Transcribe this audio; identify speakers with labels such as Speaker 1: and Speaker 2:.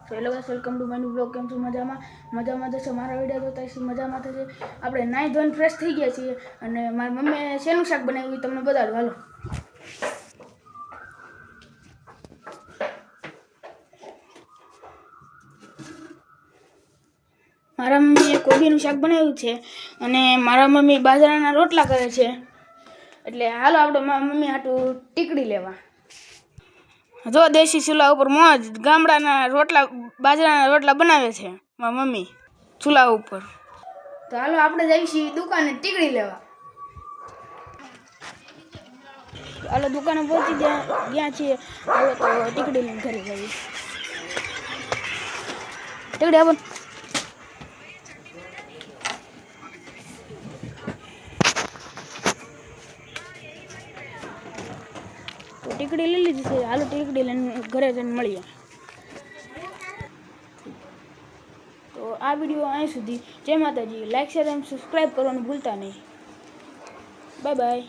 Speaker 1: તો hello guys, welcome to my new blog. કેમ છો? મજામાં જશો? મારા વિડીયો જોતા હશો, મજામાં થશે. આપણે નાહી ધોઈને ફ્રેશ થઈ ગયા છીએ અને મારી મમ્મીએ શેનું શાક બનાવ્યું તમને બતાડું. હાલો. મારા મમ્મીએ કોબીનું શાક બનાવ્યું છે અને મારા મમ્મી બાજરાના રોટલા કરે છે. એટલે હાલો આપણે મારા મમ્મી હાટું ટીકડી લેવા. જો દેશી ચૂલા ઉપર મોજ ગામડાના રોટલા, બાજરાના રોટલા બનાવે છે મારી મમ્મી ચૂલા ઉપર. તો હાલો આપણે જઈએ છીએ દુકાને ટીકડી લેવા. હાલો દુકાને પહોંચી ગયા છીએ. હવે તો ટીકડી લઈને ઘરે જઈએ. ટીકડી આપો. તો ટીકડી લઈ લીધી છે. હાલો ટીકડી લઈને ઘરે જઈને મળીએ. તો આ વિડીયો અહીં સુધી. જય માતાજી. લાઈક, શેર અને સબસ્ક્રાઈબ કરવાનું ભૂલતા નહીં. Bye bye.